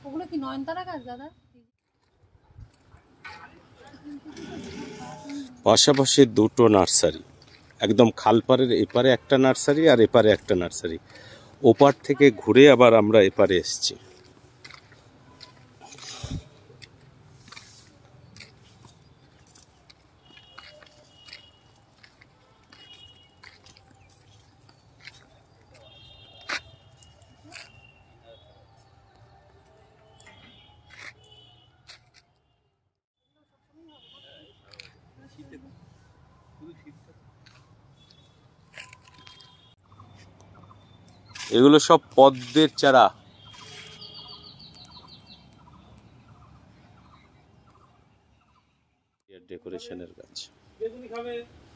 ওগুলো কি নয়নতারা গাছ দাদা? পাশাপাশি দুটো নার্সারি, একদম খালপাড়ের এপারে একটা নার্সারি আর এপারে একটা নার্সারি। ওপার থেকে ঘুরে আবার আমরা এপারে এসেছি। এগুলো সব পদ্মের চারা। ডেকোরেশনের গাছ।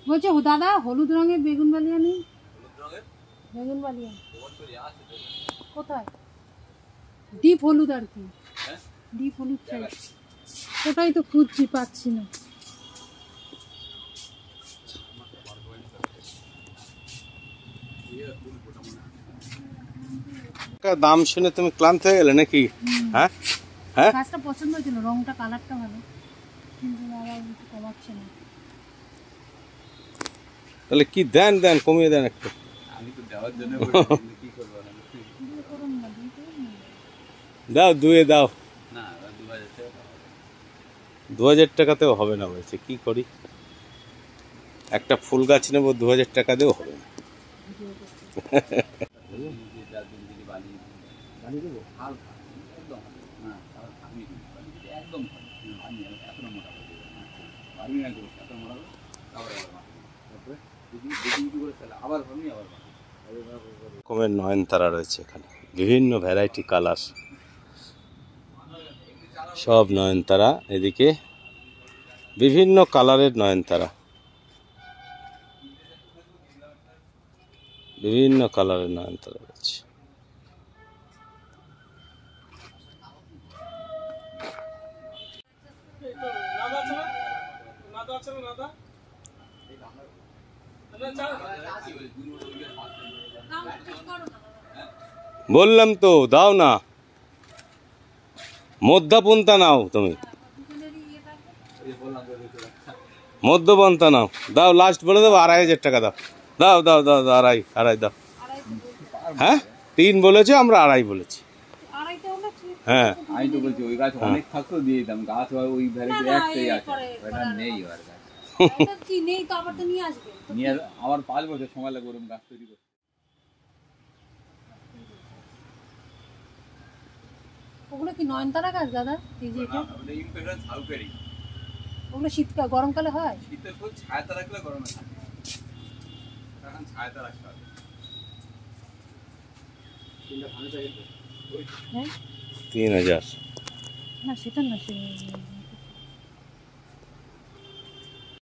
বলছে ও দাদা হলুদ রঙের বেগুন বালিয়া নেই? বেগুন বালিয়া কোথায়? ডিপ হলুদ আর কি, ডিপ হলুদ চাই, ওটাই তো খুঁজছি, পাচ্ছি না। দাম শুনে তুমি ক্লান্ত হয়ে গেলে নাকি? হ্যাঁ হ্যাঁ, গাছটা পছন্দ হয়েছিল, রংটা কালারটা ভালো, কিন্তু আবার কমাচ্ছে না। তাহলে কি দেন দেন, কমিয়ে দেন একটু। আমি তো দেওয়ার জন্য কি করবো, দাও, দুয়ে দাও। না 2000 টাকাতেও হবে না বলছে, কি করি? একটা ফুল গাছ নেবো 2000 টাকা দিয়েও হবে না। রকমের নয়নতারা রয়েছে এখানে, বিভিন্ন ভ্যারাইটি কালার, সব নয়নতারা। এদিকে বিভিন্ন কালারের নয়নতারা, বিভিন্ন কালারের নয়নতারা রয়েছে। বললাম তো দাও না, মধ্যপন্থা নাও, তুমি মধ্যপন্থা নাও, দাও লাস্ট বলে দেবো 2500 টাকা দাও। দাও দাও দাও দাও, আড়াই দাও। হ্যাঁ 3 বলেছে, আমরা 2.5 বলেছি। হ্যাঁ আমি তো বলছি ওই গাছ অনেক থাকতো দিয়ে দিতাম, গাছ ওই ভ্যারাইটি একটাই আছে, ওটা নেই। আর গাছ কি নেই তো আবার তো নিয়ে আসবে, নিয়ে আবার 5 বছর সময় লাগবে ওরকম গাছ তৈরি করতে। ওগুলো কি নয়নতারা গাছ দাদা? এই যে এটা ওটা ইম্পেরিয়াল সাউকারি। ওগুলো শীতকাল গরমকালে হয়? শীতে ফুল ছায়াতে রাখলে গরমে থাকে, এখন ছায়াতে রাখতে হবে। হ্যাঁ 3000। না সেটা না, সে